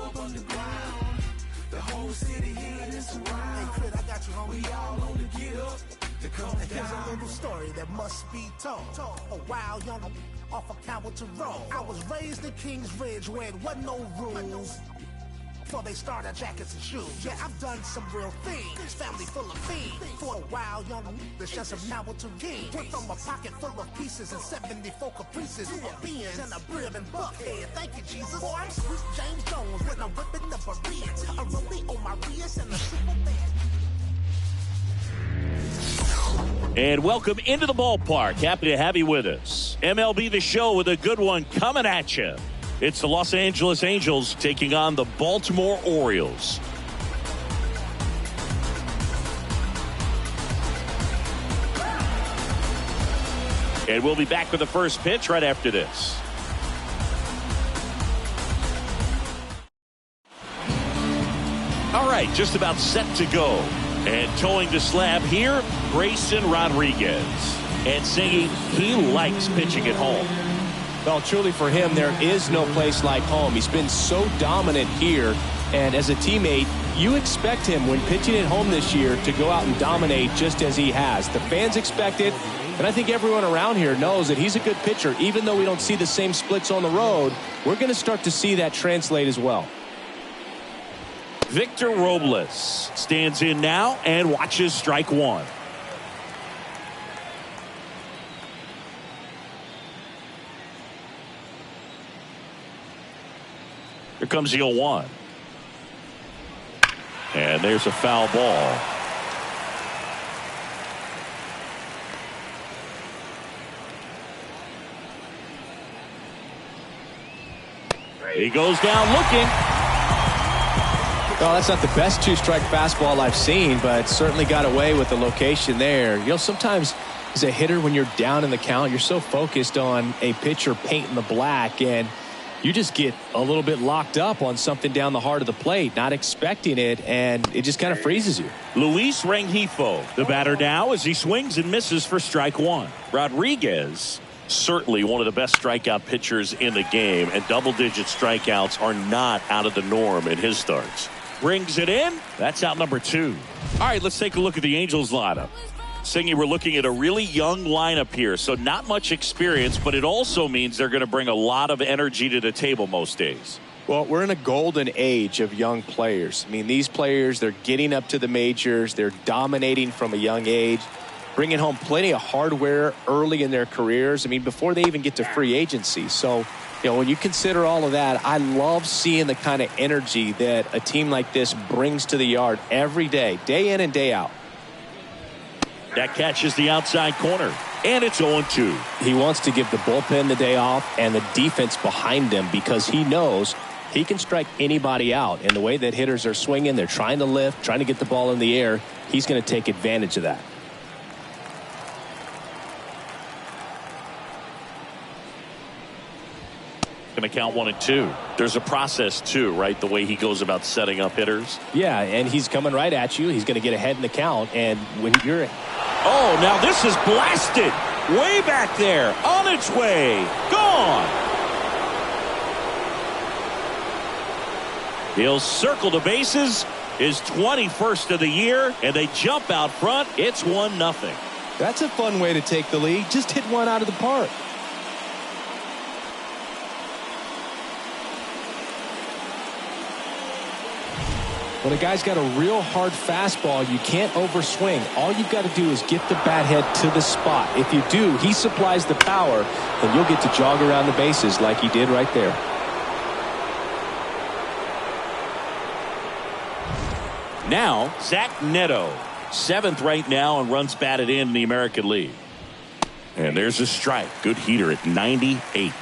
up on the ground. The whole city here is around. Hey, Crit, I got you, homie. We all on the get up. And here's a little story that must be told. A wild young off a Cowboy Road. I was raised in Kings Ridge where there wasn't no rules. Before they started jackets and shoes. Yeah, I've done some real things. Family full of fiends. For a wild young that's just a now to gain. Went from a pocket full of pieces and 74 caprices to a Benz and a Brib and Buckhead. Thank you, Jesus. Boy, I'm sweet James Jones when I'm whipping up a Benz. A rollie on my wrist and a super band. And welcome into the ballpark. Happy to have you with us. MLB The Show with a good one coming at you. It's the Los Angeles Angels taking on the Baltimore Orioles. And we'll be back with the first pitch right after this. All right, just about set to go. And towing the slab here, Grayson Rodriguez. And singing, he likes pitching at home. Well, truly for him, there is no place like home. He's been so dominant here. And as a teammate, you expect him when pitching at home this year to go out and dominate just as he has. The fans expect it. And I think everyone around here knows that he's a good pitcher. Even though we don't see the same splits on the road, we're going to start to see that translate as well. Victor Robles stands in now and watches strike one. Here comes the 0-1. And there's a foul ball. He goes down looking. Well, that's not the best two-strike fastball I've seen, but certainly got away with the location there. You know, sometimes as a hitter, when you're down in the count, you're so focused on a pitcher painting the black, and you just get a little bit locked up on something down the heart of the plate, not expecting it, and it just kind of freezes you. Luis Rengifo, the batter now, as he swings and misses for strike one. Rodriguez, certainly one of the best strikeout pitchers in the game, and double-digit strikeouts are not out of the norm in his starts. Brings it in. That's out number two. All right, let's take a look at the Angels lineup. Singy, we're looking at a really young lineup here, so not much experience, but it also means they're going to bring a lot of energy to the table most days. Well, we're in a golden age of young players. I mean, these players, they're getting up to the majors. They're dominating from a young age, bringing home plenty of hardware early in their careers. I mean, before they even get to free agency. So, you know, when you consider all of that, I love seeing the kind of energy that a team like this brings to the yard every day in and day out. That catches the outside corner, and it's 0-2. He wants to give the bullpen the day off and the defense behind them because he knows he can strike anybody out. And the way that hitters are swinging, they're trying to lift, trying to get the ball in the air. He's going to take advantage of that. Going to count 1-2. There's a process too, right? The way he goes about setting up hitters. Yeah, and he's coming right at you. He's going to get ahead in the count. And when you're... Oh, now this is blasted. Way back there. On its way. Gone. He'll circle the bases. His 21st of the year. And they jump out front. It's 1-0. That's a fun way to take the lead. Just hit one out of the park. When a guy's got a real hard fastball, you can't overswing. All you've got to do is get the bat head to the spot. If you do, he supplies the power, and you'll get to jog around the bases like he did right there. Now, Zach Neto, 7th right now and runs batted in the American League. And there's a strike. Good heater at 98.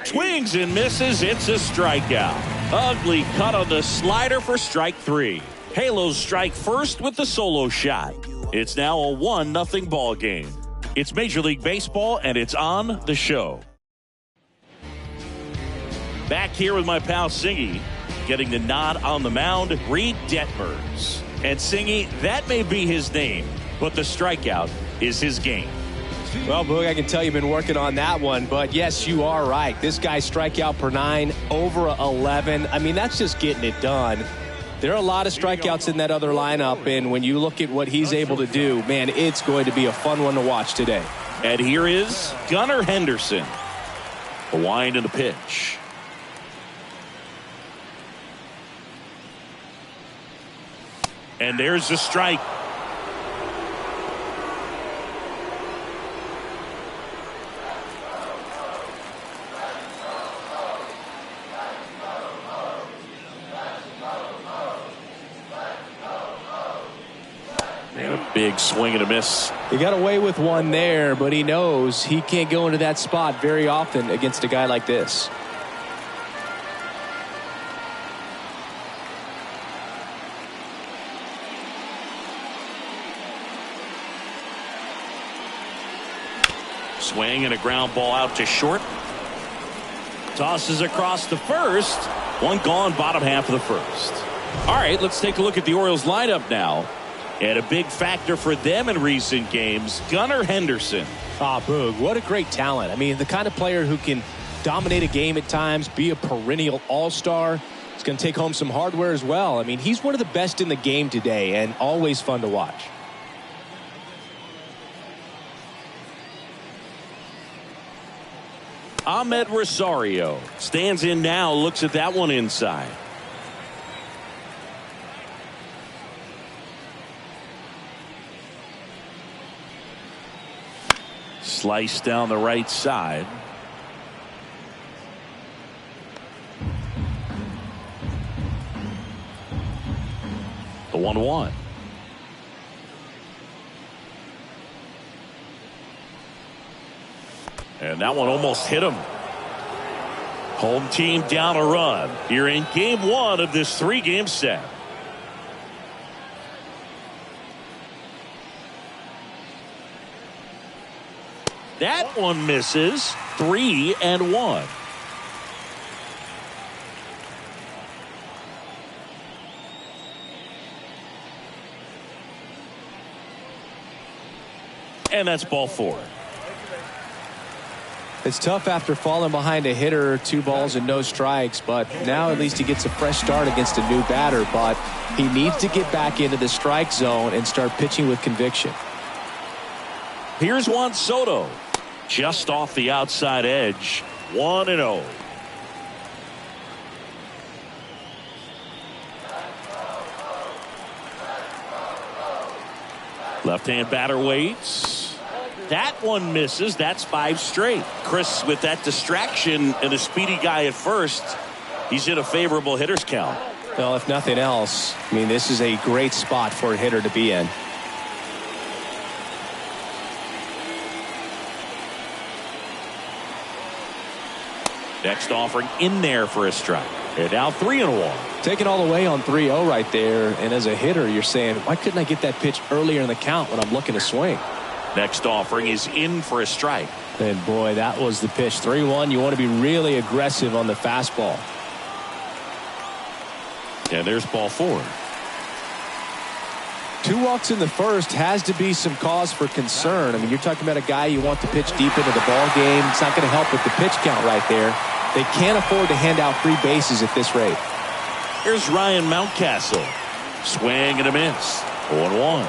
Swings and misses. It's a strikeout. Ugly cut on the slider for strike 3. Halos strike first with the solo shot. It's now a 1-0 ball game. It's Major League Baseball, and it's on the show. Back here with my pal Singy, getting the nod on the mound, Reed Detmers. And Singy, that may be his name, but the strikeout is his game. Well, Boog, I can tell you've been working on that one, but yes, you are right. This guy's strikeout per 9, over 11. I mean, that's just getting it done. There are a lot of strikeouts in that other lineup, and when you look at what he's able to do, man, it's going to be a fun one to watch today. And here is Gunnar Henderson. The wind and the pitch. And there's the strike. And a big swing and a miss. He got away with one there, but he knows he can't go into that spot very often against a guy like this. Swing and a ground ball out to short. Tosses across the first. One gone, bottom half of the first. All right, let's take a look at the Orioles lineup now. And a big factor for them in recent games, Gunnar Henderson. Boog, what a great talent. I mean, the kind of player who can dominate a game at times, be a perennial all-star. He's going to take home some hardware as well. I mean, he's one of the best in the game today and always fun to watch. Ahmed Rosario stands in now, looks at that one inside. Slice down the right side. The 1-1. And that one almost hit him. Home team down a run here in game 1 of this 3-game set. That one misses. 3-1. And that's ball 4. It's tough after falling behind a hitter, 2 balls and no strikes, but now at least he gets a fresh start against a new batter, but he needs to get back into the strike zone and start pitching with conviction. Here's Juan Soto. Just off the outside edge. 1-0. Left-hand batter waits. That one misses. That's 5 straight. Chris, with that distraction and a speedy guy at first, he's in a favorable hitter's count. Well, if nothing else, I mean, this is a great spot for a hitter to be in. Next offering in there for a strike. And now 3-1. Taking all the way on 3-0 right there. And as a hitter, you're saying, why couldn't I get that pitch earlier in the count when I'm looking to swing? Next offering is in for a strike. And boy, that was the pitch. 3-1. You want to be really aggressive on the fastball. And there's ball 4. 2 walks in the first has to be some cause for concern. I mean, you're talking about a guy you want to pitch deep into the ball game. It's not going to help with the pitch count right there. They can't afford to hand out free bases at this rate. Here's Ryan Mountcastle. Swing and a miss. 0-1.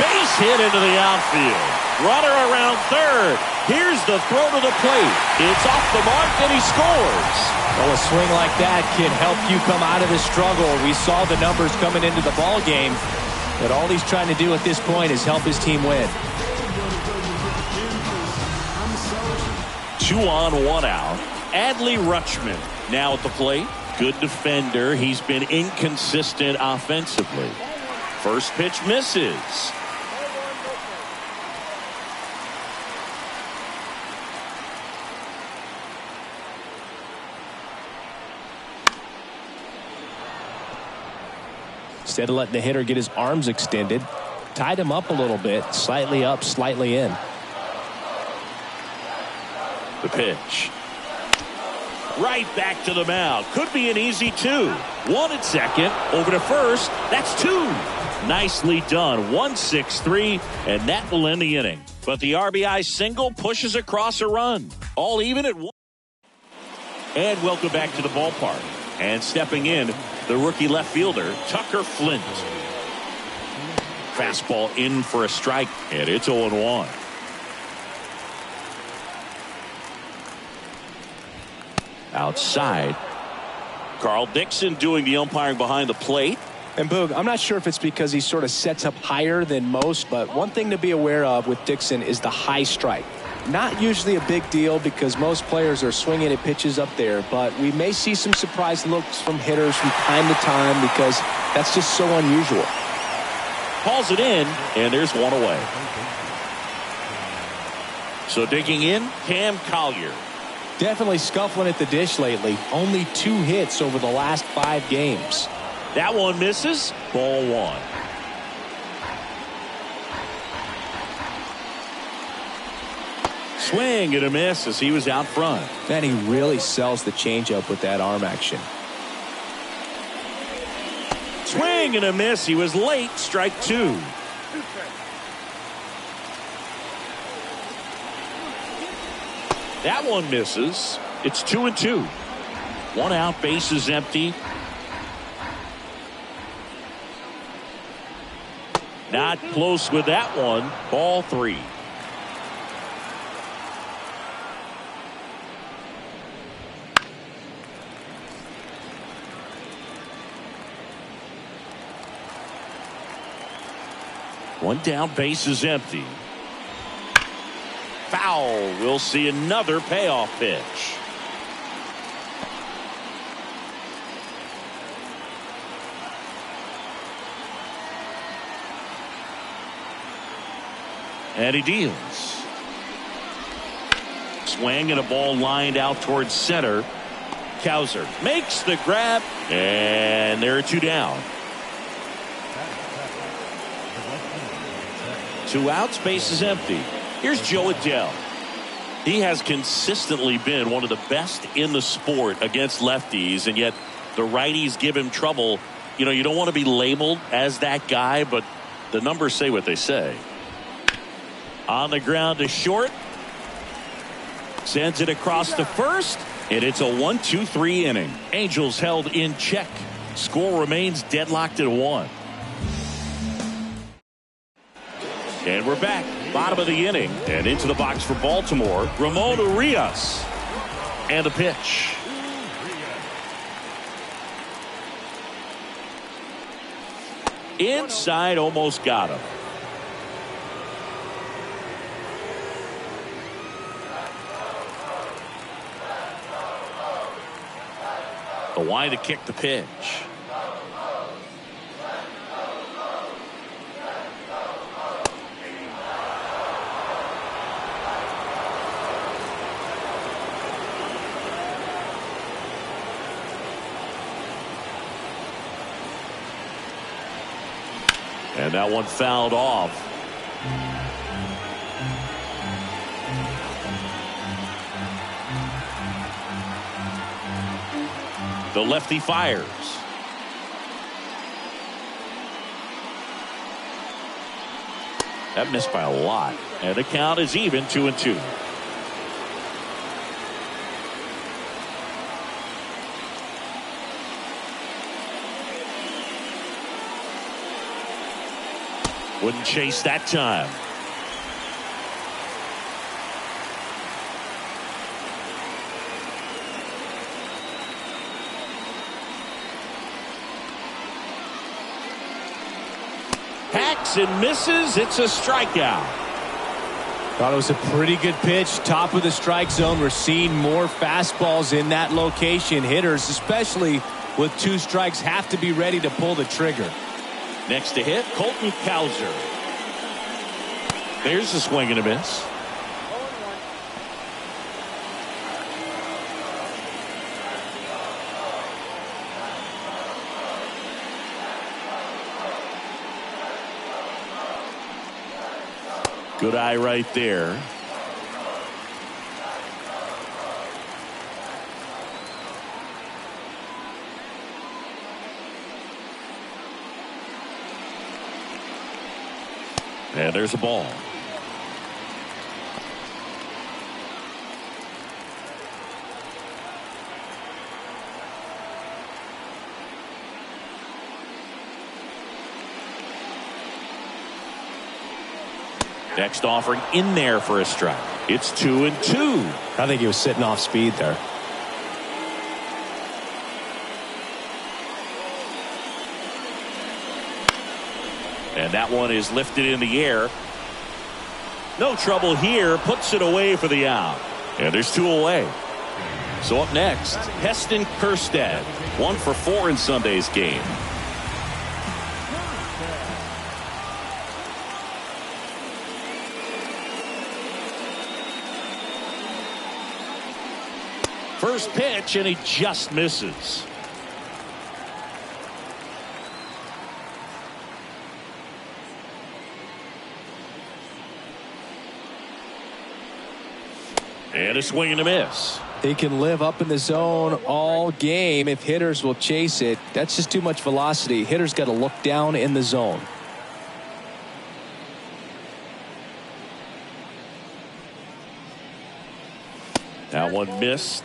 Base hit into the outfield. Runner around third. Here's the throw to the plate. It's off the mark and he scores. Well, a swing like that can help you come out of the struggle. We saw the numbers coming into the ball game, but all he's trying to do at this point is help his team win. 2 on, 1 out. Adley Rutschman now at the plate. Good defender. He's been inconsistent offensively. First pitch misses. Instead of letting the hitter get his arms extended, tied him up a little bit, slightly up, slightly in. The pitch. Right back to the mound. Could be an easy 2. 1 at second. Over to first. That's 2. Nicely done. 1-6-3, and that will end the inning. But the RBI single pushes across a run. All even at 1. And welcome back to the ballpark. And stepping in, the rookie left fielder, Tucker Flint. Fastball in for a strike, and it's 0-1. Outside, Carl Dixon doing the umpiring behind the plate. And Boog, I'm not sure if it's because he sort of sets up higher than most, but one thing to be aware of with Dixon is the high strike. Not usually a big deal because most players are swinging at pitches up there, but we may see some surprise looks from hitters from time to time because that's just so unusual. Calls it in, and there's one away. So digging in, Cam Collier. Definitely scuffling at the dish lately. Only 2 hits over the last 5 games. That one misses. Ball 1. Swing and a miss as he was out front. Man, he really sells the changeup with that arm action. Swing and a miss. He was late. Strike 2. That one misses. It's 2-2. 1 out, base is empty. Not close with that one. Ball 3. One down, base is empty. Foul. We'll see another payoff pitch. And he deals. Swing and a ball lined out towards center. Cowser makes the grab, and there are 2 down. 2 outs, base is empty. Here's Joe Adele. He has consistently been one of the best in the sport against lefties, and yet the righties give him trouble. You know, you don't want to be labeled as that guy, but the numbers say what they say. On the ground to short. Sends it across to first, and it's a 1-2-3 inning. Angels held in check. Score remains deadlocked at 1. And we're back, bottom of the inning, and into the box for Baltimore, Ramon Urias. And the pitch. Inside, almost got him. The line to kick the pitch. And that one fouled off. The lefty fires. That missed by a lot. And the count is even, 2-2. Wouldn't chase that time. Hacks and misses. It's a strikeout. Thought it was a pretty good pitch. Top of the strike zone. We're seeing more fastballs in that location. Hitters, especially with 2 strikes, have to be ready to pull the trigger. Next to hit, Colton Cowser. There's a swing and a miss. Good eye right there. And there's a ball. Next offering in there for a strike. It's 2-2. I think he was sitting off speed there. And that one is lifted in the air. No trouble here. Puts it away for the out. And there's 2 away. So up next, Heston Kjerstad. 1 for 4 in Sunday's game. First pitch, and he just misses. And a swing and a miss. He can live up in the zone all game if hitters will chase it. That's just too much velocity. Hitters got to look down in the zone. That one missed.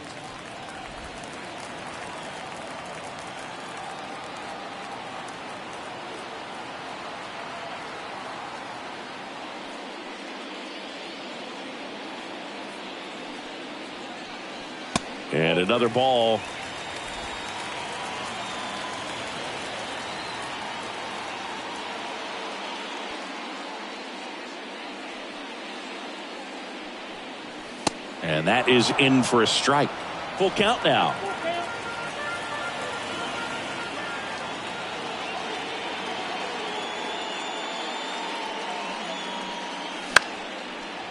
And another ball. And that is in for a strike. Full count now.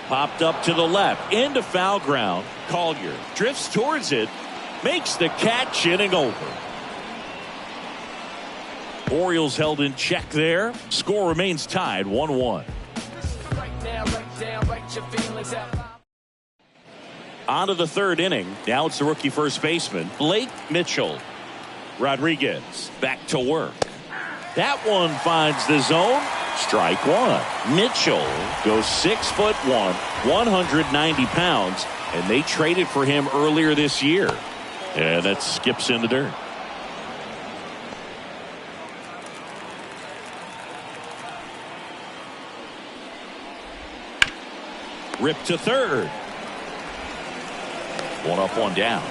Popped up to the left, into foul ground. Collier drifts towards it, makes the catch, inning over. Orioles held in check there. Score remains tied 1-1. On to the 3rd inning. Now it's the rookie first baseman, Blake Mitchell. Rodriguez back to work. That one finds the zone. Strike 1. Mitchell goes 6'1", 190 pounds, and they traded for him earlier this year. And that skips in the dirt. Ripped to 3rd. 1 up, 1 down.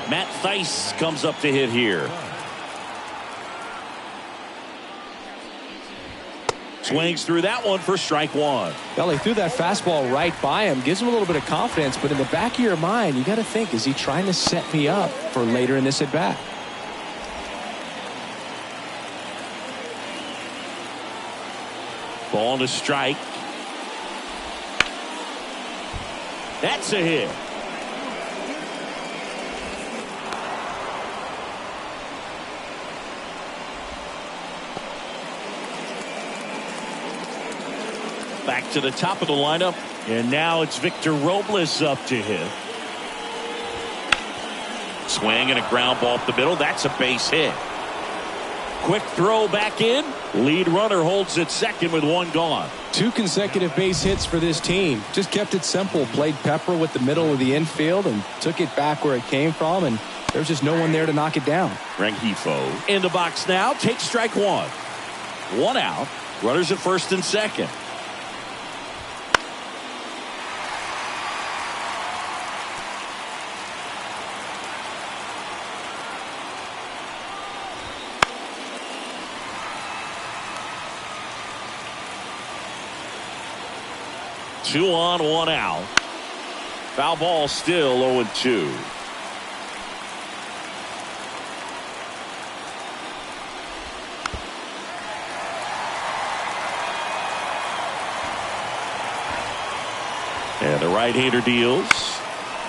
Matt Thaiss comes up to hit here. Swings through that one for strike 1. Well, he threw that fastball right by him. Gives him a little bit of confidence, but in the back of your mind, you got to think, is he trying to set me up for later in this at bat? Ball to strike. That's a hit. Back to the top of the lineup, and now it's Victor Robles up to hit. Swing and a ground ball up the middle. That's a base hit. Quick throw back in. Lead runner holds at second with 1 gone. 2 consecutive base hits for this team. Just kept it simple. Played pepper with the middle of the infield and took it back where it came from, and there's just no one there to knock it down. Rengifo in the box now. Takes strike 1. 1 out. Runners at first and second. Two on, 1 out. Foul ball still 0-2. And the right-hander deals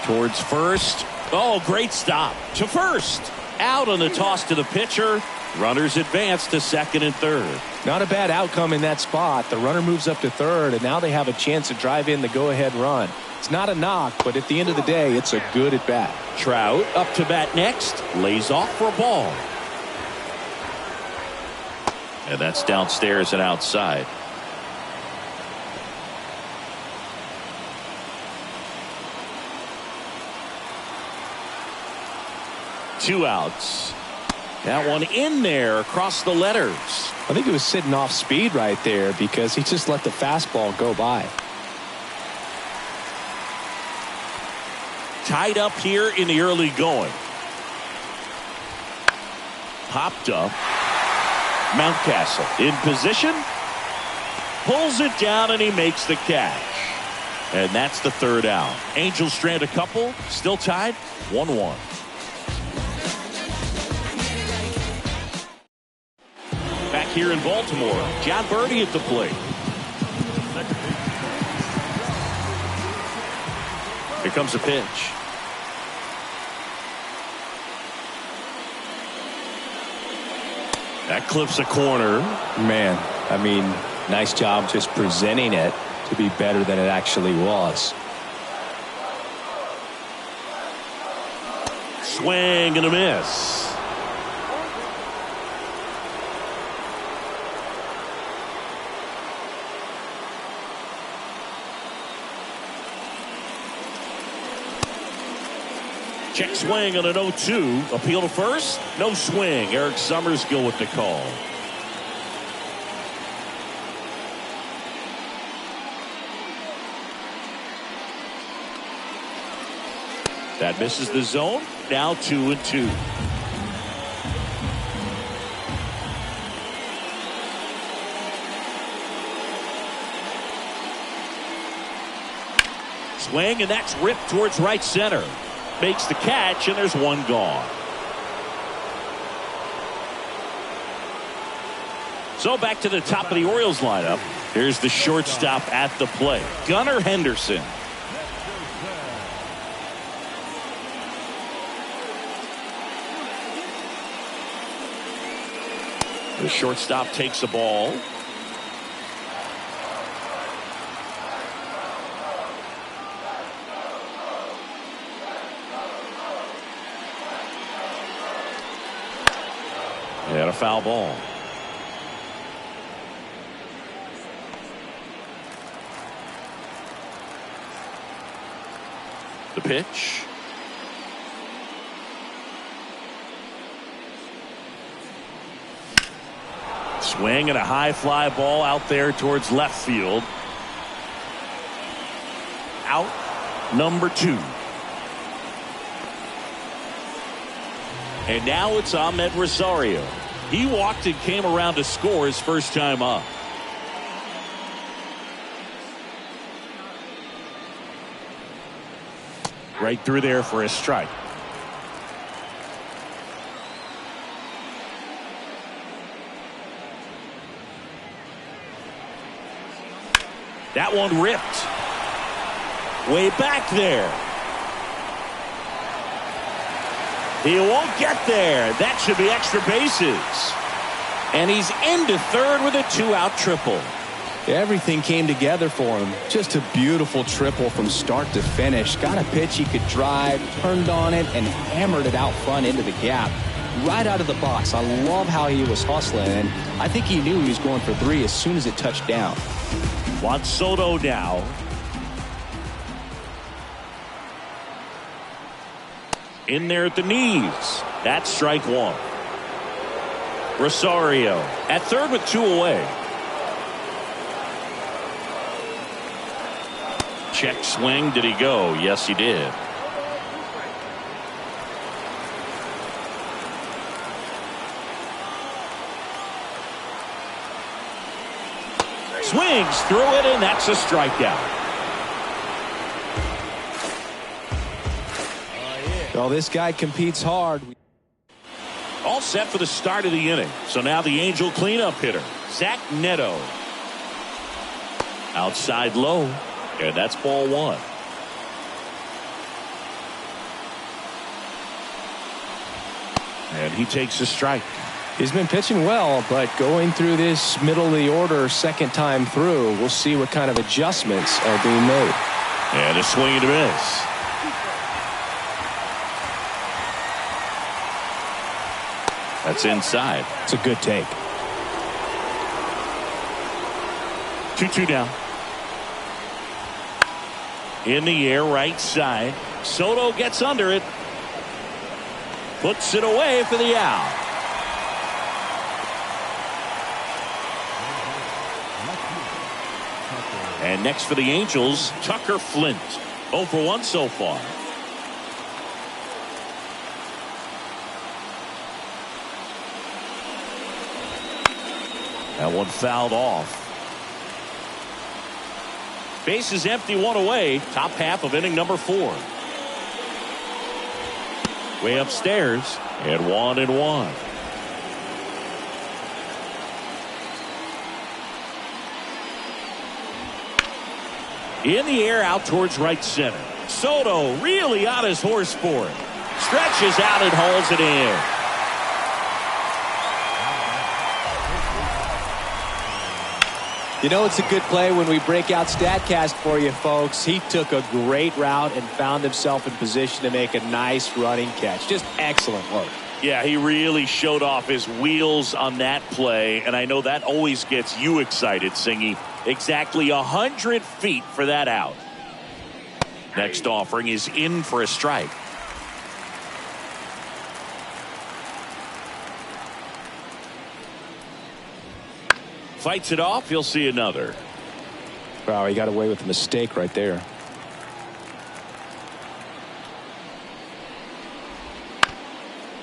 towards first. Oh, great stop to first. Out on the toss to the pitcher. Runners advance to second and third. Not a bad outcome in that spot. The runner moves up to third, and now they have a chance to drive in the go-ahead run. It's not a knock, but at the end of the day, it's a good at-bat. Trout up to bat next. Lays off for a ball. And that's downstairs and outside. Two outs. That one in there across the letters. I think it was sitting off speed right there because he just let the fastball go by. Tied up here in the early going. Popped up. Mountcastle in position. Pulls it down and he makes the catch. And that's the third out. Angels strand a couple. Still tied 1-1. Back here in Baltimore, John Birdie at the plate. Here comes a pitch. That clips a corner. Man, I mean, nice job just presenting it to be better than it actually was. Swing and a miss. Check swing on an 0-2. Appeal to first. No swing. Eric Summerskill with the call. That misses the zone. Now 2-2. Swing, and that's ripped towards right center. Makes the catch, and there's one gone. So back to the top of the Orioles lineup. Here's the shortstop at the plate, Gunnar Henderson. The shortstop takes a ball. And a foul ball. The pitch. Swing and a high fly ball out there towards left field. Out number 2. And now it's Ahmed Rosario. He walked and came around to score his first time up. Right through there for a strike. That one ripped. Way back there. He won't get there. That should be extra bases. And he's into third with a 2-out triple. Everything came together for him. Just a beautiful triple from start to finish. Got a pitch he could drive, turned on it, and hammered it out front into the gap. Right out of the box. I love how he was hustling, and I think he knew he was going for 3 as soon as it touched down. Juan Soto now. In there at the knees. That's strike 1. Rosario at third with 2 away. Check swing. Did he go? Yes, he did. Swings through it, and that's a strikeout. Well, this guy competes hard. All set for the start of the inning. So now the Angel cleanup hitter, Zach Neto. Outside low, and that's ball 1. And he takes a strike. He's been pitching well, but going through this middle of the order second time through, we'll see what kind of adjustments are being made. And a swing and a miss. That's inside. It's a good take. 2-2 down. In the air, right side. Soto gets under it. Puts it away for the out. And next for the Angels, Tucker Flint. 0 for 1 so far. That one fouled off. Base is empty, 1 away. Top half of inning number 4. Way upstairs, and 1-1. In the air, out towards right center. Soto really on his horse for it. Stretches out and hauls it in. You know, it's a good play when we break out StatCast for you, folks. He took a great route and found himself in position to make a nice running catch. Just excellent work. Yeah, he really showed off his wheels on that play, and I know that always gets you excited, Singy. Exactly 100 feet for that out. Next offering is in for a strike. Fights it off. He'll see another. Wow, he got away with a mistake right there.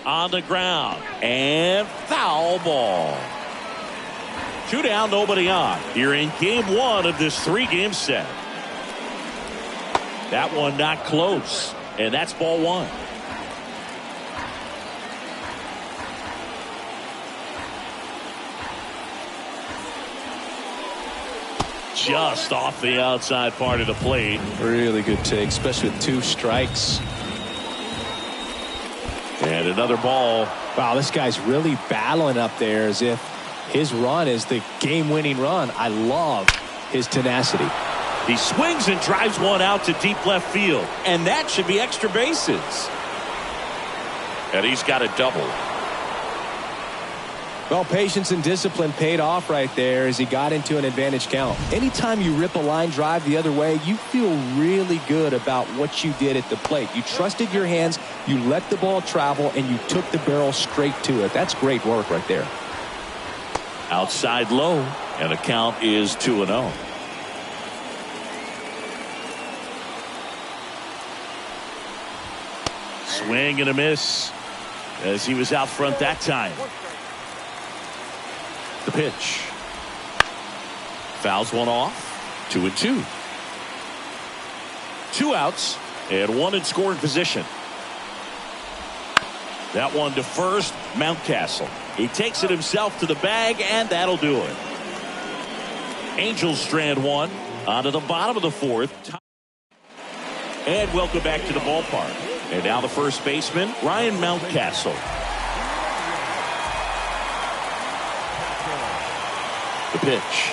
On the ground. And foul ball. 2 down, nobody on. Here in game 1 of this 3-game set. That one not close. And that's ball 1. Just off the outside part of the plate. Really good take, especially with 2 strikes. And another ball. Wow, this guy's really battling up there as if his run is the game-winning run. I love his tenacity. He swings and drives one out to deep left field. And that should be extra bases. And he's got a double. Well, patience and discipline paid off right there as he got into an advantage count. Anytime you rip a line drive the other way, you feel really good about what you did at the plate. You trusted your hands, you let the ball travel, and you took the barrel straight to it. That's great work right there. Outside low, and the count is 2-0. Swing and a miss as he was out front that time. The pitch. Fouls one off. 2-2. 2 outs and 1 in scoring position. That one to first, Mountcastle. He takes it himself to the bag, and that'll do it. Angels strand 1 onto the bottom of the 4th. And welcome back to the ballpark. And now the first baseman, Ryan Mountcastle. The pitch.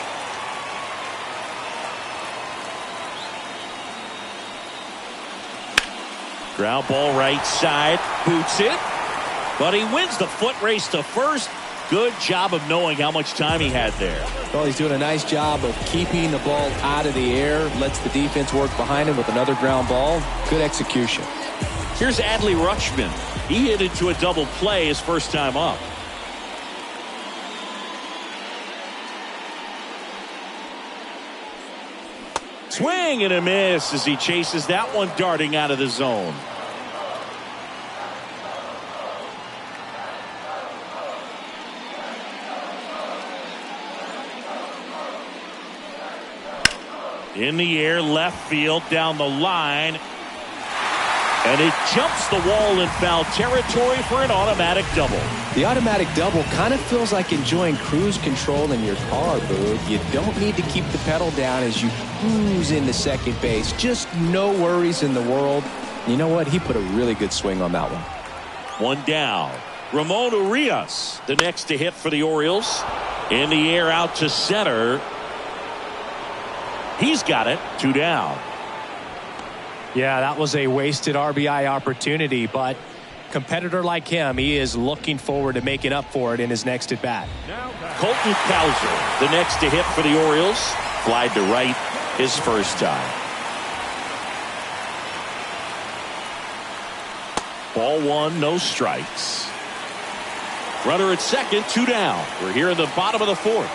Ground ball right side. Boots it. But he wins the foot race to first. Good job of knowing how much time he had there. Well, he's doing a nice job of keeping the ball out of the air. Lets the defense work behind him with another ground ball. Good execution. Here's Adley Rutschman. He hit into a double play his first time up. Swing and a miss as he chases that one darting out of the zone. In the air, left field, down the line. And it jumps the wall in foul territory for an automatic double. The automatic double kind of feels like enjoying cruise control in your car, Boog. You don't need to keep the pedal down as you cruise into second base. Just no worries in the world. You know what? He put a really good swing on that one. 1 down. Ramon Urias, the next to hit for the Orioles. In the air out to center. He's got it. 2 down. Yeah, that was a wasted RBI opportunity, but competitor like him, he is looking forward to making up for it in his next at bat. Colton Cowser, the next to hit for the Orioles. Flied to right his first time. Ball 1, no strikes. Runner at second, 2 down. We're here in the bottom of the 4th.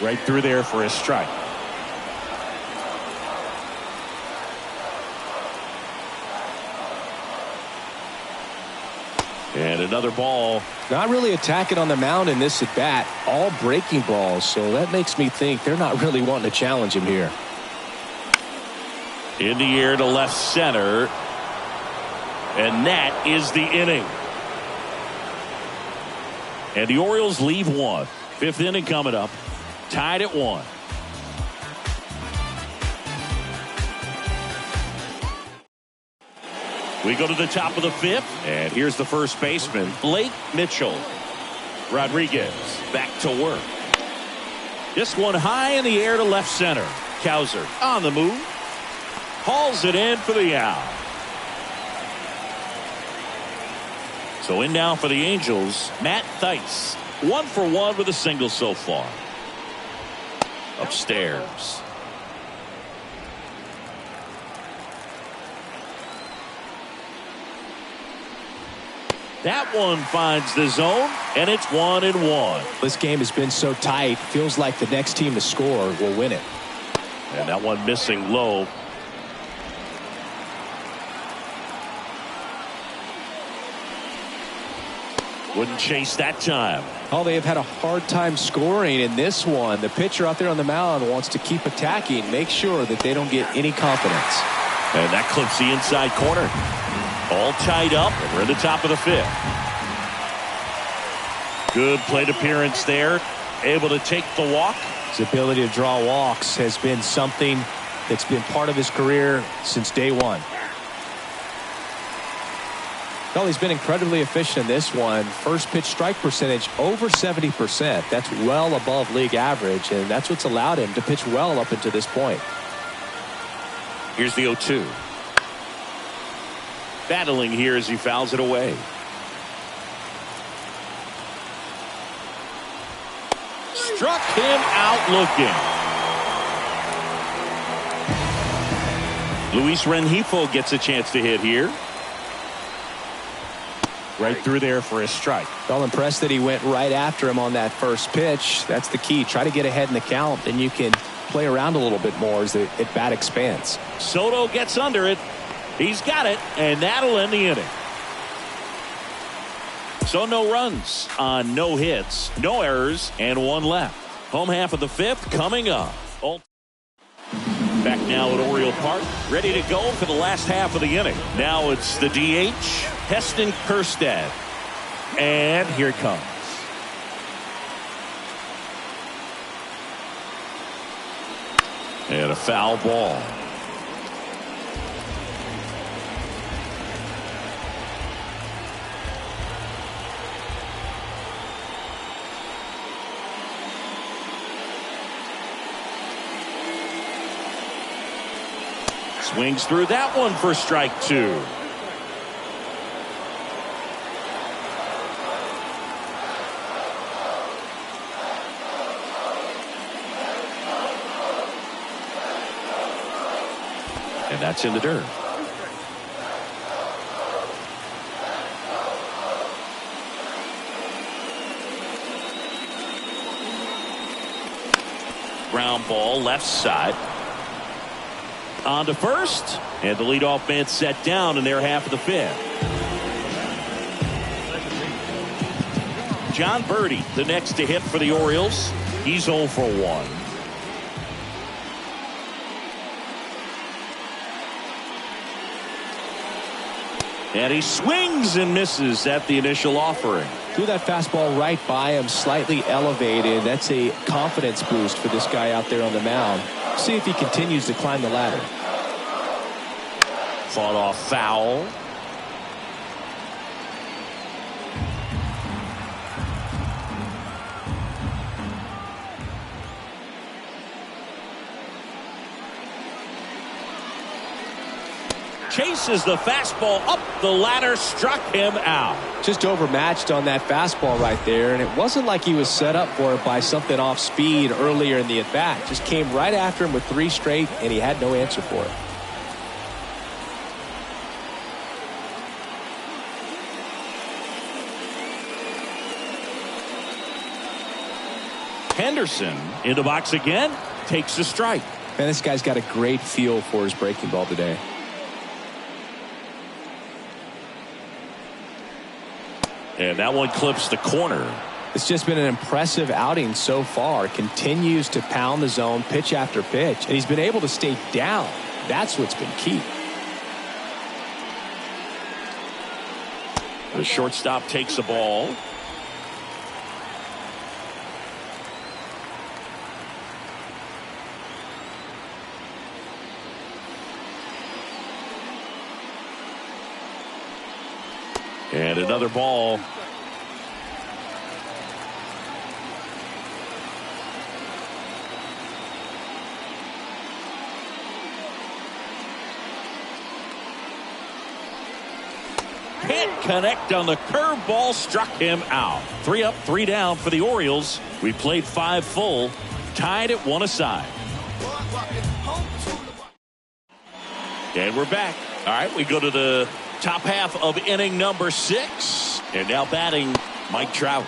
Right through there for a strike. And another ball. Not really attacking on the mound in this at bat. All breaking balls, so that makes me think they're not really wanting to challenge him here. In the air to left center. And that is the inning. And the Orioles leave 1. 5th inning coming up. Tied at 1. We go to the top of the 5th. And here's the first baseman, Blake Mitchell. Rodriguez back to work. This one high in the air to left center. Cowser on the move. Hauls it in for the out. So in now for the Angels, Matt Thaiss. 1 for 1 with a single so far. Upstairs. That one finds the zone, and it's 1-1. This game has been so tight, feels like the next team to score will win it. And that one missing low. Wouldn't chase that time. Oh, they have had a hard time scoring in this one. The pitcher out there on the mound wants to keep attacking, make sure that they don't get any confidence. And that clips the inside corner. All tied up, and we're at the top of the 5th. Good plate appearance there. Able to take the walk. His ability to draw walks has been something that's been part of his career since day 1. Well, he's been incredibly efficient in this one. First pitch strike percentage over 70%. That's well above league average, and that's what's allowed him to pitch well up until this point. Here's the 0-2. Battling here as he fouls it away. Struck him out looking. Luis Rengifo gets a chance to hit here. Right through there for a strike. Well, impressed that he went right after him on that first pitch. That's the key. Try to get ahead in the count, then you can play around a little bit more as the at bat expands. Soto gets under it. He's got it, and that'll end the inning. So no runs on no hits, no errors, and 1 left. Home half of the 5th coming up. Back now at Oriole Park, ready to go for the last half of the inning. Now it's the DH, Heston Kjerstad. And here it comes. And a foul ball. Swings through that one for strike 2. And that's in the dirt. Ground ball left side. On to first, and the leadoff man set down in their half of the 5th. John Birdie, the next to hit for the Orioles. He's 0 for 1. And he swings and misses at the initial offering. Threw that fastball right by him, slightly elevated. That's a confidence boost for this guy out there on the mound. See if he continues to climb the ladder. Fought off foul. Chases the fastball up the ladder, struck him out. Just overmatched on that fastball right there, and it wasn't like he was set up for it by something off speed earlier in the at-bat. Just came right after him with 3 straight, and he had no answer for it. Henderson in the box again, takes the strike. Man, this guy's got a great feel for his breaking ball today. And that one clips the corner. It's just been an impressive outing so far. Continues to pound the zone pitch after pitch, and he's been able to stay down. That's what's been key. The shortstop takes the ball. And another ball. Can't connect on the curveball, struck him out. 3 up, 3 down for the Orioles. We played 5 full, tied at 1 aside. And we're back. All right, we go to the top half of inning number 6. And now batting, Mike Trout.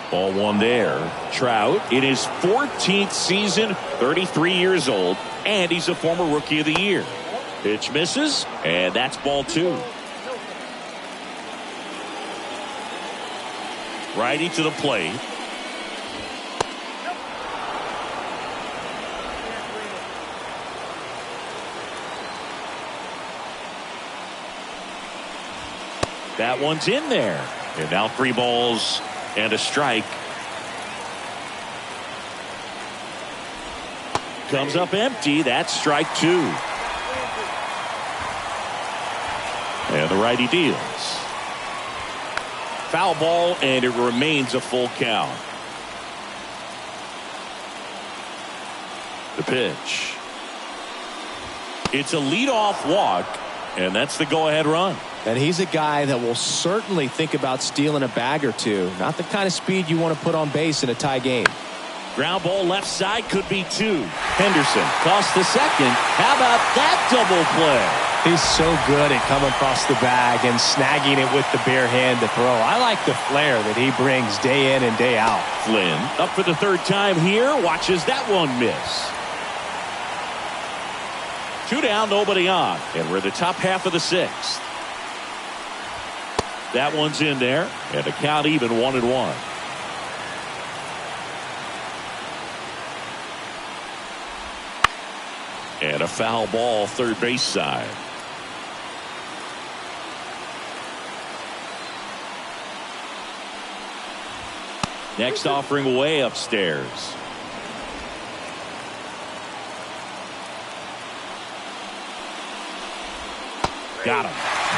Ball 1 there. Trout in his 14th season, 33 years old, and he's a former Rookie of the Year. Pitch misses, and that's ball 2. Righty to the plate. That one's in there. And now 3 balls and a strike. Comes up empty. That's strike 2. And the righty deals. Foul ball, and it remains a full count. The pitch. It's a leadoff walk, and that's the go-ahead run. And he's a guy that will certainly think about stealing a bag or 2. Not the kind of speed you want to put on base in a tie game. Ground ball left side, could be 2. Henderson tossed the second. How about that double play? He's so good at coming across the bag and snagging it with the bare hand to throw. I like the flair that he brings day in and day out. Flynn up for the 3rd time here. Watches that one miss. 2 down, nobody on. And we're the top half of the 6th. That one's in there, and the count even 1-1. And a foul ball, third base side. Next offering way upstairs. Got him.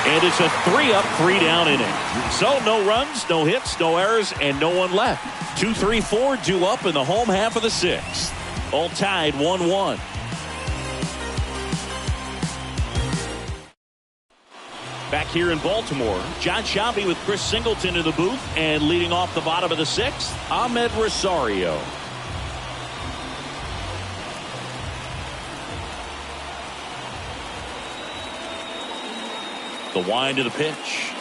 And it's a 3 up, 3 down inning. So no runs, no hits, no errors, and no one left. 2, 3, 4 due up in the home half of the 6th. All tied 1-1. Back here in Baltimore, John Sciambi with Chris Singleton in the booth, and leading off the bottom of the 6th, Ahmed Rosario. The wind of the pitch.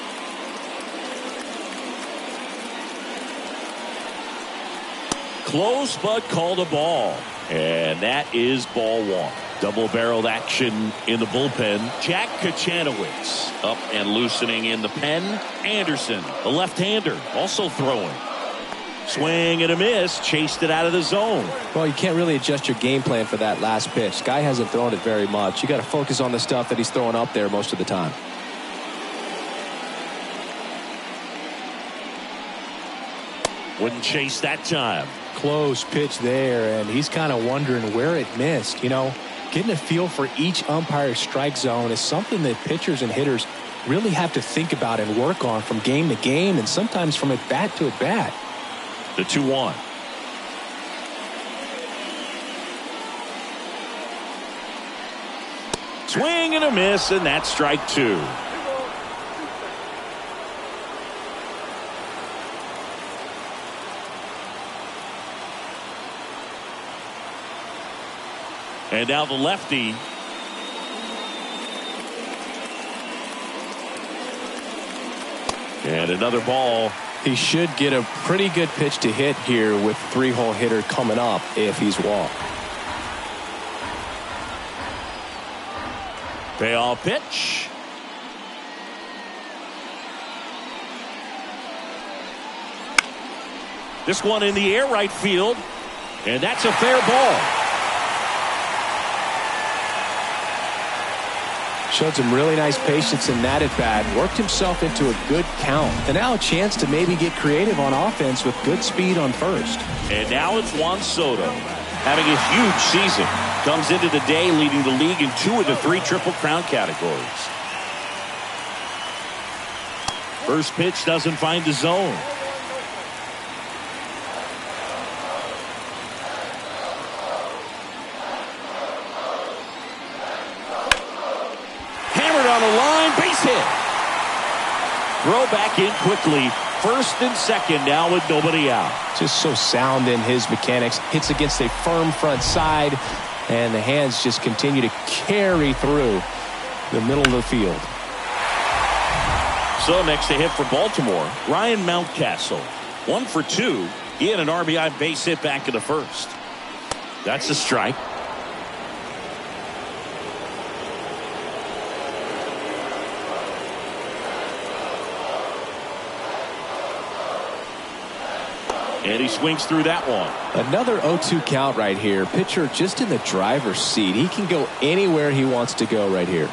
Close, but called a ball. And that is ball 1. Double-barreled action in the bullpen. Jack Kachanowicz up and loosening in the pen. Anderson, the left-hander, also throwing. Swing and a miss. Chased it out of the zone. Well, you can't really adjust your game plan for that last pitch. Guy hasn't thrown it very much. You got to focus on the stuff that he's throwing up there most of the time. Wouldn't chase that time. Close pitch there, and he's kind of wondering where it missed. You know, Getting a feel for each umpire's strike zone is something that pitchers and hitters really have to think about and work on from game to game and sometimes from at bat to at bat. The 2-1. Swing and a miss, and that's strike 2. And now the lefty. And another ball. He should get a pretty good pitch to hit here with 3-hole hitter coming up if he's walked. Payoff pitch. This one in the air, right field. And that's a fair ball. Showed some really nice patience in that at bat. Worked himself into a good count. And now a chance to maybe get creative on offense with good speed on first. And now it's Juan Soto having a huge season. Comes into the day leading the league in 2 of the 3 Triple Crown categories. First pitch doesn't find the zone. Hammered on the line, base hit. Throw back in quickly. First and second now with nobody out. Just so sound in his mechanics. Hits against a firm front side. And the hands just continue to carry through the middle of the field. So next to hit for Baltimore, Ryan Mountcastle. 1 for 2. He had an RBI base hit back in the first. That's a strike. And he swings through that one. Another 0-2 count right here. Pitcher just in the driver's seat. He can go anywhere he wants to go right here.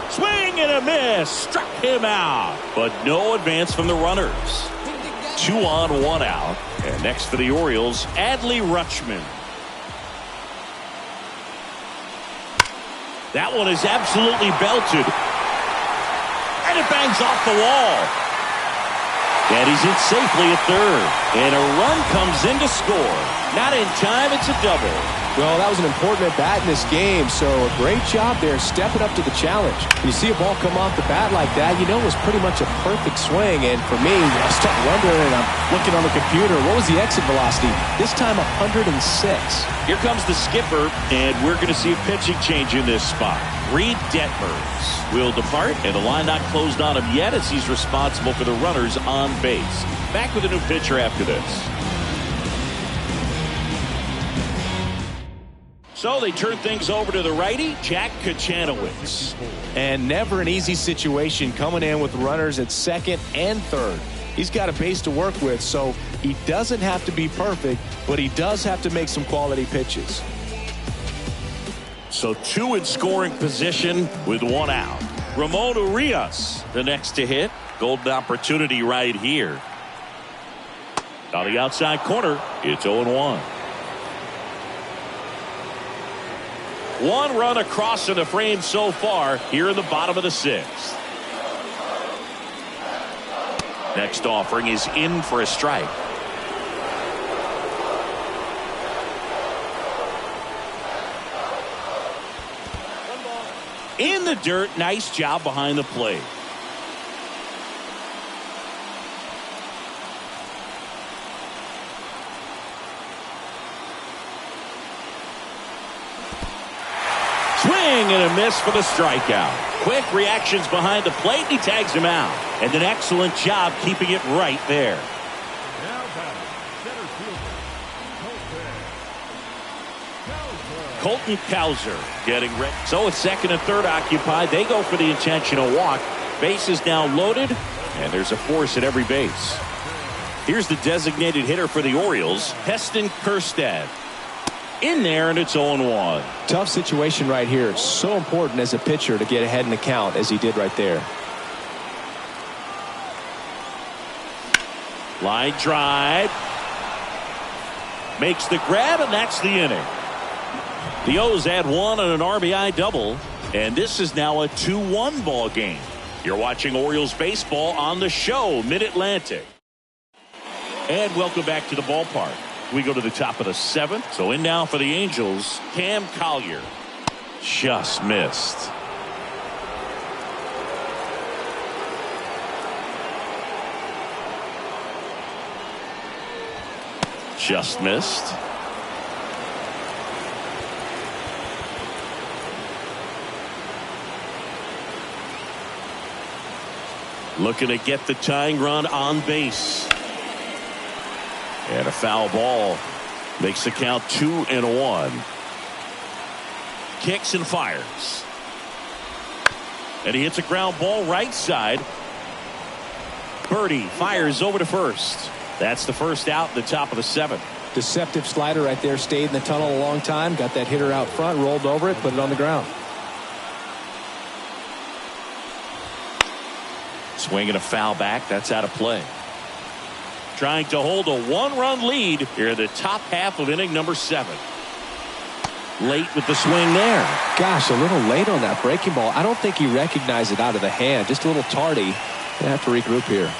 Swing and a miss. Struck him out. But no advance from the runners. 2 on, 1 out. And next for the Orioles, Adley Rutschman. That one is absolutely belted. And it bangs off the wall. And he's in safely at third. And a run comes in to score. Not in time, it's a double. Well, that was an important at-bat in this game, so a great job there stepping up to the challenge. When you see a ball come off the bat like that, you know it was pretty much a perfect swing. And for me, I start wondering, and I'm looking on the computer, what was the exit velocity? This time 106. Here comes the skipper, and we're going to see a pitching change in this spot. Reed Detmers will depart, and the line not closed on him yet as he's responsible for the runners on base. Back with a new pitcher after this. So they turn things over to the righty, Jack Kachanowicz. And never an easy situation coming in with runners at second and third. He's got a base to work with, so he doesn't have to be perfect, but he does have to make some quality pitches. So 2 in scoring position with 1 out. Ramon Urias, the next to hit. Golden opportunity right here. On the outside corner, it's 0-1. 1 run across in the frame so far here in the bottom of the 6th. Next offering is in for a strike. In the dirt, nice job behind the plate. Swing and a miss for the strikeout. Quick reactions behind the plate, and he tags him out. And an excellent job keeping it right there. Colton Cowser getting ready. So it's second and third occupied. They go for the intentional walk. Base is now loaded, and there's a force at every base. Here's the designated hitter for the Orioles, Heston Kjerstad. In there, and it's 0-1. Tough situation right here. It's so important as a pitcher to get ahead in the count as he did right there. Line drive. Makes the grab, and that's the inning. The O's add one on an RBI double, and this is now a 2-1 ball game. You're watching Orioles baseball on the show, Mid-Atlantic. And welcome back to the ballpark. We go to the top of the 7th. So in now for the Angels, Cam Collier. Just missed. Just missed. Looking to get the tying run on base. And a foul ball. Makes the count 2-1. Kicks and fires. And he hits a ground ball right side. Birdie fires over to first. That's the first out in the top of the 7th. Deceptive slider right there. Stayed in the tunnel a long time. Got that hitter out front. Rolled over it. Put it on the ground. Swinging a foul back. That's out of play. Trying to hold a 1-run lead here in the top half of inning number 7. Late with the swing there. Gosh, a little late on that breaking ball. I don't think he recognized it out of the hand. Just a little tardy. Gonna have to regroup here.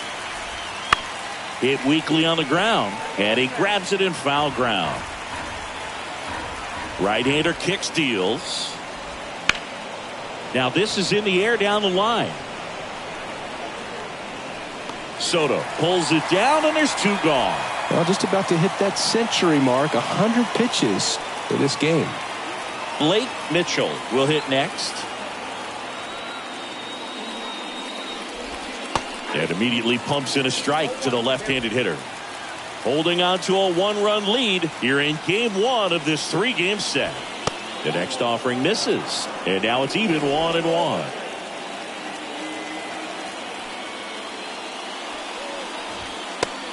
Hit weakly on the ground, and he grabs it in foul ground. Right-hander kicks, deals. Now this is in the air down the line. Soto pulls it down, and there's 2 gone. Well, just about to hit that century mark. 100 pitches for this game. Blake Mitchell will hit next. And immediately pumps in a strike to the left-handed hitter. Holding on to a 1-run lead here in game 1 of this 3-game set. The next offering misses, and now it's even 1-1.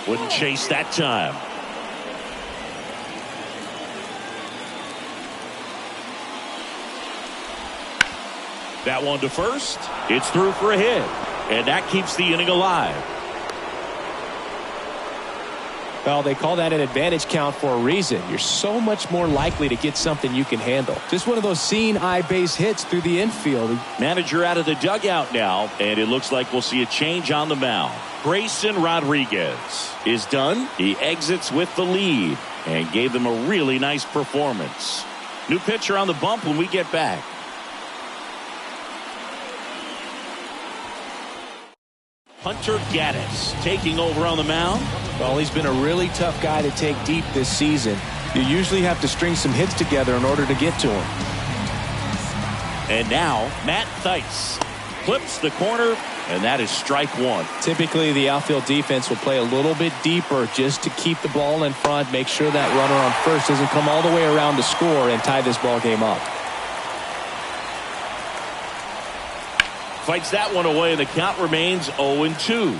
Wouldn't chase that time. That one to first. It's through for a hit. And that keeps the inning alive. Well, they call that an advantage count for a reason. You're so much more likely to get something you can handle. Just one of those seeing eye base hits through the infield. Manager out of the dugout now, and it looks like we'll see a change on the mound. Grayson Rodriguez is done. He exits with the lead and gave them a really nice performance. New pitcher on the bump when we get back. Hunter Gaddis taking over on the mound. Well, he's been a really tough guy to take deep this season. You usually have to string some hits together in order to get to him. And now Matt Thaiss clips the corner, and that is strike 1. Typically the outfield defense will play a little bit deeper just to keep the ball in front, make sure that runner on first doesn't come all the way around to score and tie this ball game up. Fights that one away, and the count remains 0-2.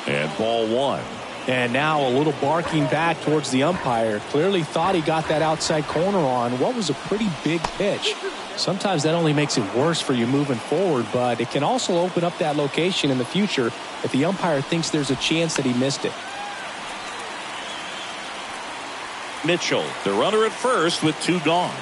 And ball 1. And now a little barking back towards the umpire. Clearly thought he got that outside corner on what was a pretty big pitch. Sometimes that only makes it worse for you moving forward, but it can also open up that location in the future if the umpire thinks there's a chance that he missed it. Mitchell, the runner at first with 2 gone.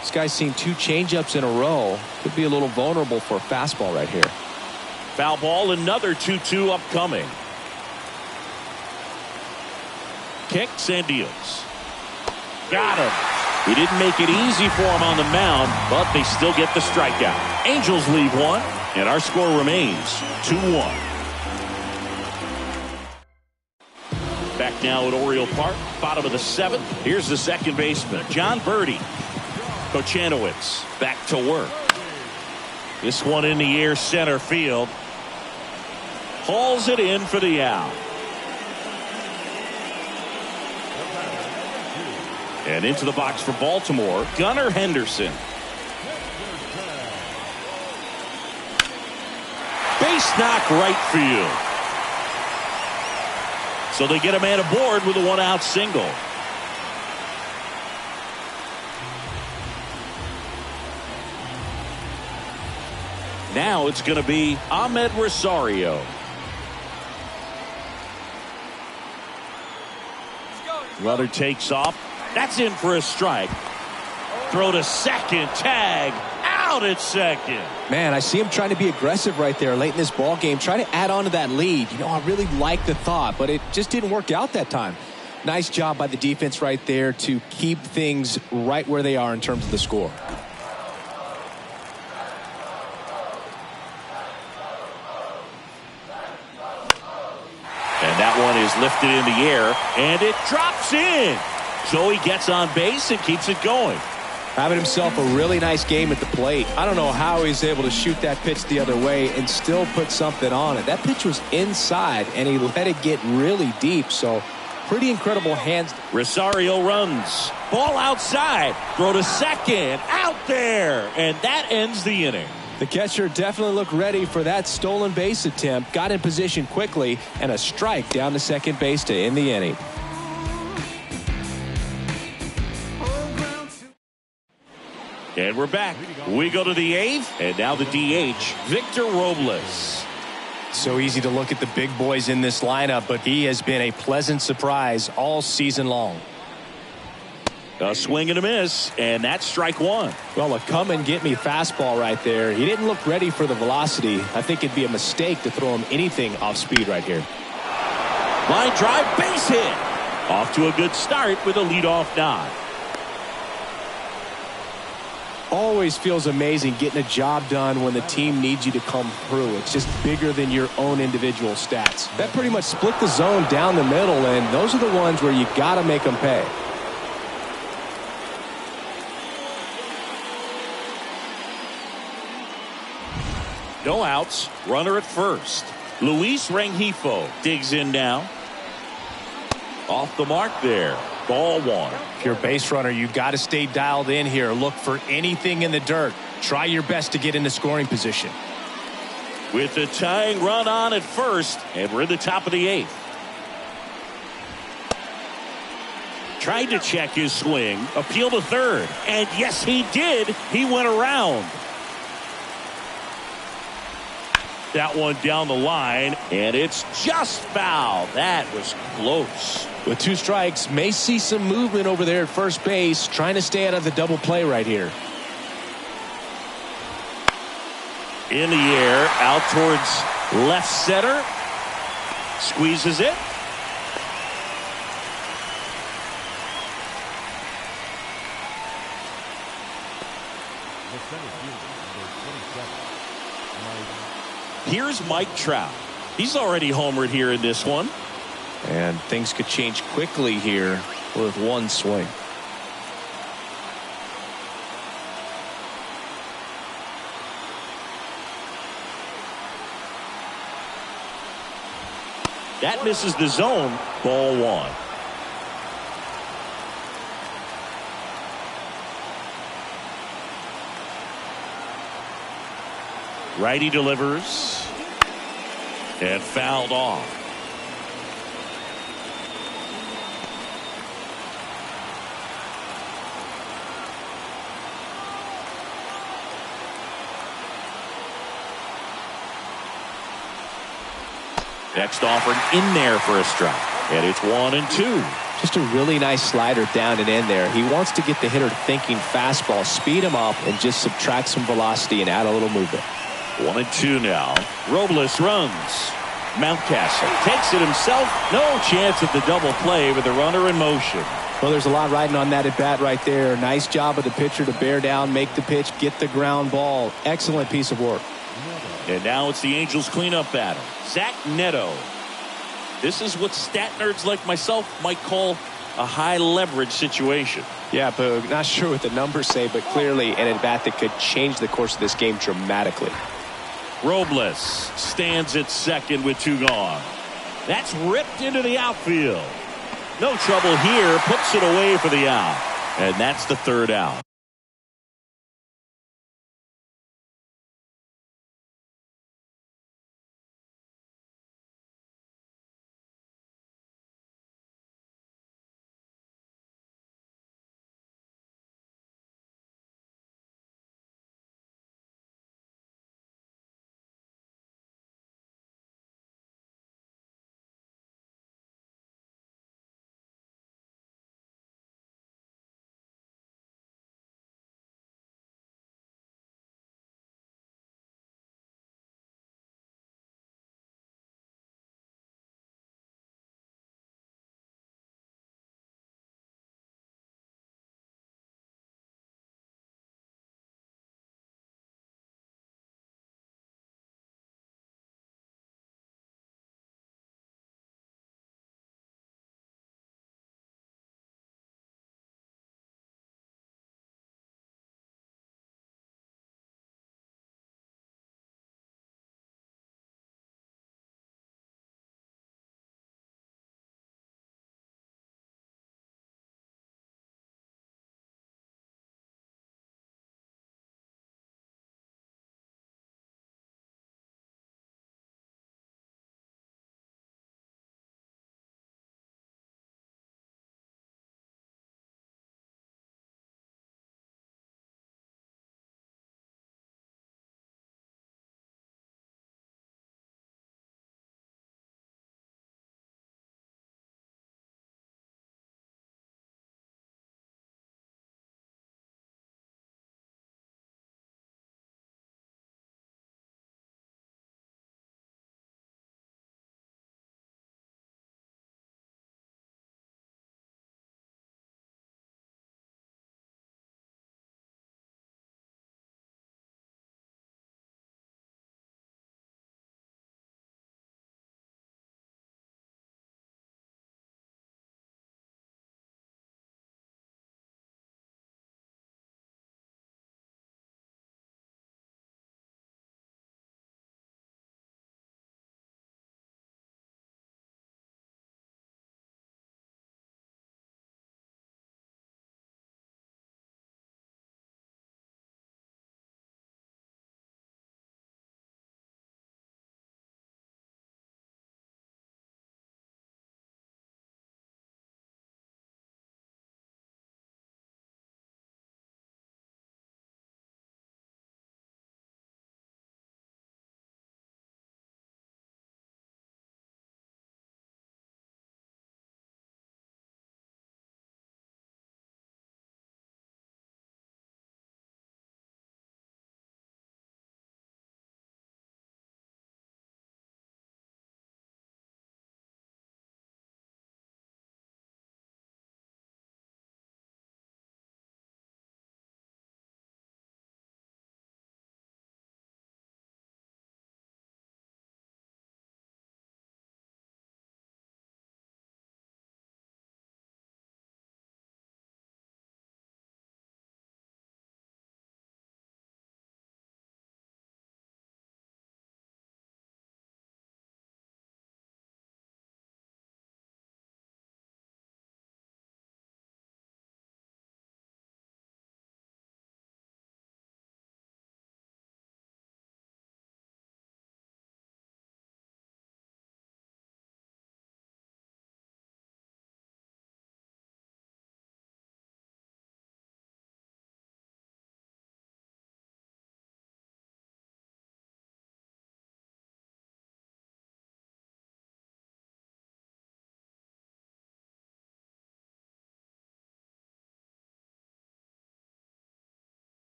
This guy's seen 2 changeups in a row. Could be a little vulnerable for a fastball right here. Foul ball, another 2-2 upcoming. Kicks and deals. Got him. He didn't make it easy for him on the mound, but they still get the strikeout. Angels leave 1, and our score remains 2-1. Back now at Oriole Park, bottom of the 7th. Here's the second baseman, John Birdie. Kochanowicz back to work. This one in the air center field. Hauls it in for the out. And into the box for Baltimore, Gunnar Henderson. Base knock right field. So they get a man aboard with a 1-out single. Now it's going to be Ahmed Rosario. Runner takes off. That's in for a strike. Throw to second. Tag. Out at second. Man, I see him trying to be aggressive right there late in this ball game, trying to add on to that lead. You know, I really like the thought, but it just didn't work out that time. Nice job by the defense right there to keep things right where they are in terms of the score. And that one is lifted in the air, and it drops in. So he gets on base and keeps it going. Having himself a really nice game at the plate. I don't know how he's able to shoot that pitch the other way and still put something on it. That pitch was inside, and he let it get really deep, so pretty incredible hands. Rosario runs. Ball outside. Throw to second. Out there. And that ends the inning. The catcher definitely looked ready for that stolen base attempt. Got in position quickly, and a strike down to second base to end the inning. And we're back. We go to the eighth, and now the DH, Victor Robles. So easy to look at the big boys in this lineup, but he has been a pleasant surprise all season long. A swing and a miss, and that's strike one. Well, a come and get me fastball right there. He didn't look ready for the velocity. I think it'd be a mistake to throw him anything off speed right here. Line drive, base hit. Off to a good start with a leadoff nod. Always feels amazing getting a job done when the team needs you to come through. It's just bigger than your own individual stats. That pretty much split the zone down the middle, and those are the ones where you got to make them pay. No outs. Runner at first. Luis Rengifo digs in now. Off the mark there. Ball one. If you're a base runner, you've got to stay dialed in here. Look for anything in the dirt. Try your best to get into scoring position. With the tying run on at first, and we're in the top of the eighth. Tried to check his swing. Appeal to third. And yes, he did. He went around. That one down the line, and it's just foul. That was close. With two strikes, may see some movement over there at first base, trying to stay out of the double play right here. In the air, out towards left center. Squeezes it. Here's Mike Trout. He's already homered here in this one. And things could change quickly here with one swing. That misses the zone. Ball one. Righty delivers. And fouled off. Next offering in there for a strike. And it's 1-2. Just a really nice slider down and in there. He wants to get the hitter thinking fastball, speed him up, and just subtract some velocity and add a little movement. 1-2 now. Robles runs. Mountcastle takes it himself. No chance at the double play with the runner in motion. Well, there's a lot riding on that at bat right there. Nice job of the pitcher to bear down, make the pitch, get the ground ball. Excellent piece of work. And now it's the Angels cleanup batter, Zach Neto. This is what stat nerds like myself might call a high leverage situation. Yeah, Boog, not sure what the numbers say, but clearly an at bat that could change the course of this game dramatically. Robles stands at second with two gone. That's ripped into the outfield. No trouble here, puts it away for the out. And that's the third out.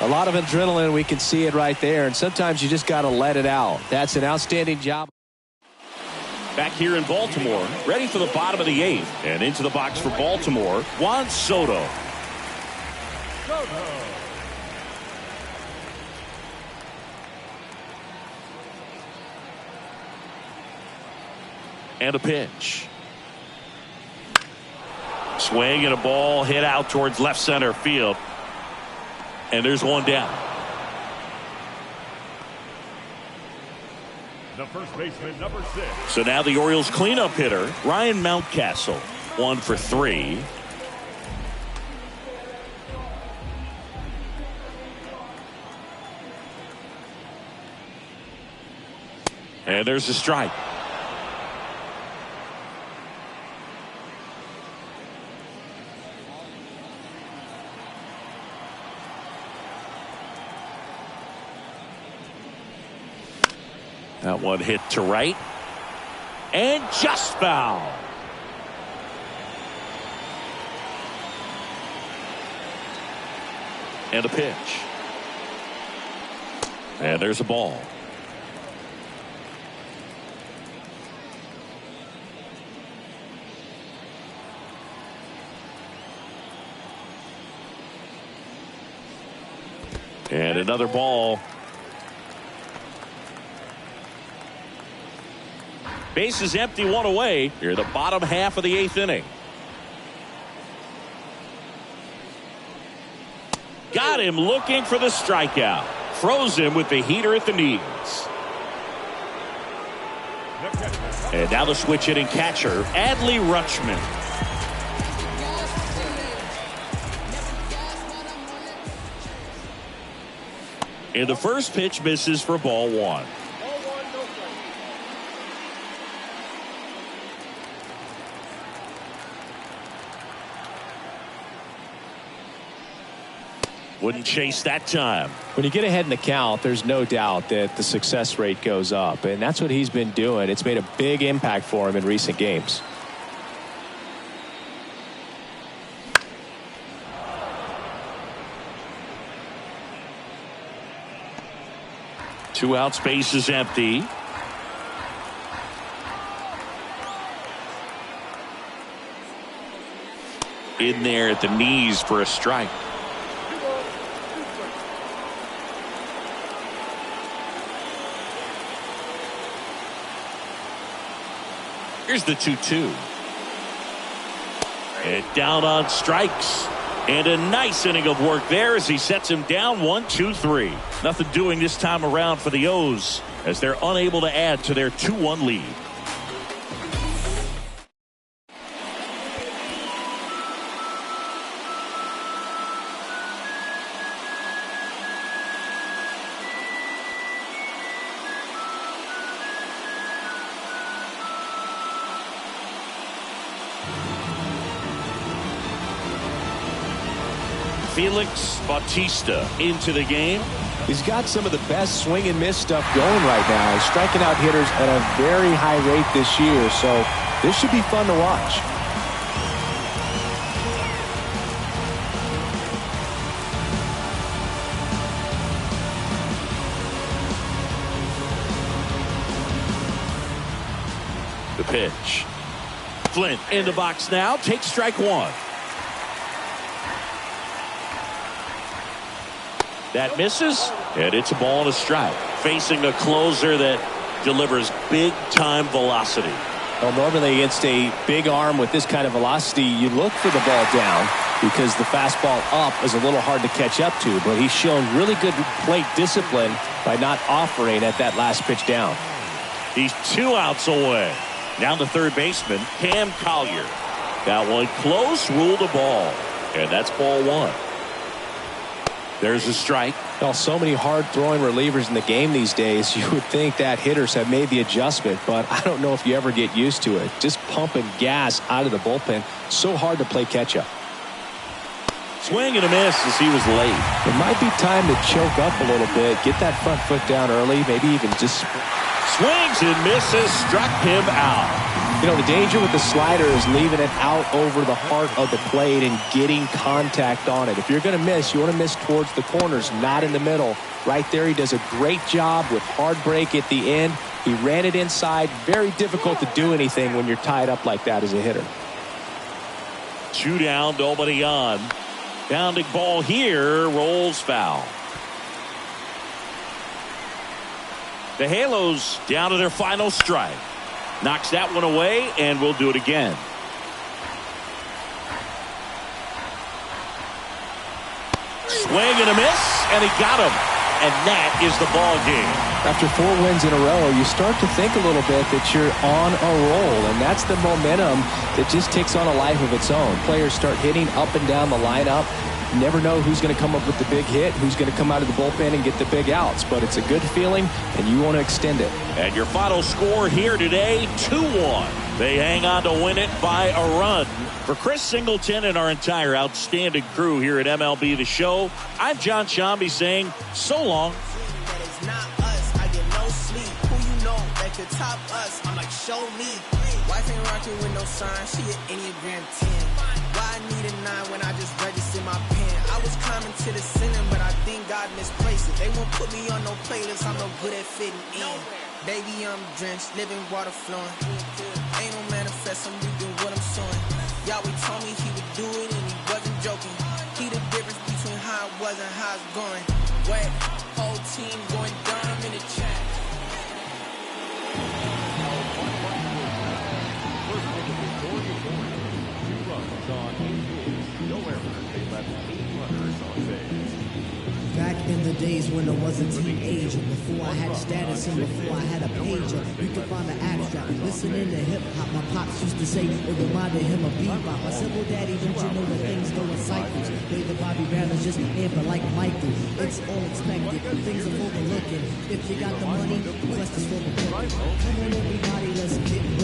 A lot of adrenaline, we can see it right there, and sometimes you just got to let it out. That's an outstanding job. Back here in Baltimore, ready for the bottom of the 8th. And into the box for Baltimore, Juan Soto. And a pitch. Swing and a ball hit out towards left center field. And there's one down. The first baseman, number 6. So now the Orioles cleanup hitter, Ryan Mountcastle, 1 for 3. And there's a strike. That one hit to right. And just foul. And a pitch. And there's a ball. And another ball. Base is empty, 1 away. Here, the bottom half of the 8th inning. Got him looking for the strikeout. Froze him with the heater at the knees. And now the switch hitting catcher, Adley Rutschman. And the first pitch misses for ball 1. Wouldn't chase that time. When you get ahead in the count, there's no doubt that the success rate goes up, and that's what he's been doing. It's made a big impact for him in recent games. Two outs, base is empty. In there at the knees for a strike. Here's the 2-2. And down on strikes. And a nice inning of work there as he sets him down 1-2-3. Nothing doing this time around for the O's as they're unable to add to their 2-1 lead. Felix Bautista into the game. He's got some of the best swing and miss stuff going right now. He's striking out hitters at a very high rate this year, so this should be fun to watch. The pitch. Flint in the box now, takes strike 1. That misses, and it's a ball and a strike. Facing a closer that delivers big-time velocity. Well, normally against a big arm with this kind of velocity, you look for the ball down because the fastball up is a little hard to catch up to, but he's shown really good plate discipline by not offering at that last pitch down. He's 2 outs away. Now the third baseman, Cam Collier. That one close, ruled a ball, and that's ball 1. There's a strike. Well, so many hard-throwing relievers in the game these days, you would think that hitters have made the adjustment, but I don't know if you ever get used to it. Just pumping gas out of the bullpen, so hard to play catch-up. Swing and a miss as he was late. It might be time to choke up a little bit, get that front foot down early, maybe even just... Swings and misses, struck him out. You know, the danger with the slider is leaving it out over the heart of the plate and getting contact on it. If you're going to miss, you want to miss towards the corners, not in the middle. Right there, he does a great job with hard break at the end. He ran it inside. Very difficult to do anything when you're tied up like that as a hitter. 2 down, nobody on. Pounding ball here, rolls foul. The Halos down to their final strike. Knocks that one away, and we'll do it again. Swing and a miss, and he got him. And that is the ball game. After 4 wins in a row, you start to think a little bit that you're on a roll, and that's the momentum that just takes on a life of its own. Players start hitting up and down the lineup. You never know who's going to come up with the big hit, who's going to come out of the bullpen and get the big outs, but it's a good feeling, and you want to extend it. And your final score here today, 2-1. They hang on to win it by a run. For Chris Singleton and our entire outstanding crew here at MLB The Show, I'm John Shambi saying so long. That is not us. I get no sleep. Who you know that could top us? I'm like, show me. Wife ain't rocking with no sign. She an Enneagram 10. Why I need a 9 when I just registered my pen? I was climbing to the ceiling, but I think God misplaced it. They won't put me on no playlist. I'm no good at fitting in. Baby, I'm drenched, living water flowing. Ain't no manifest, I'm reading what I'm sowing. Yahweh told me he would do it and he wasn't joking. He the difference between how it was and how it's going. Wet, whole team going dumb in the chat. Back in the days when I was a teenager, before I had status and before I had a pager, you could find an abstract, listening to hip-hop. My pops used to say it reminded him of bebop. I said, well, daddy, don't you know that things go in cycles? David Bobby Brown is just amper like Michael. It's all expected, things are overlooking. If you got the money, the quest is for the book. Come on, everybody, let's get it.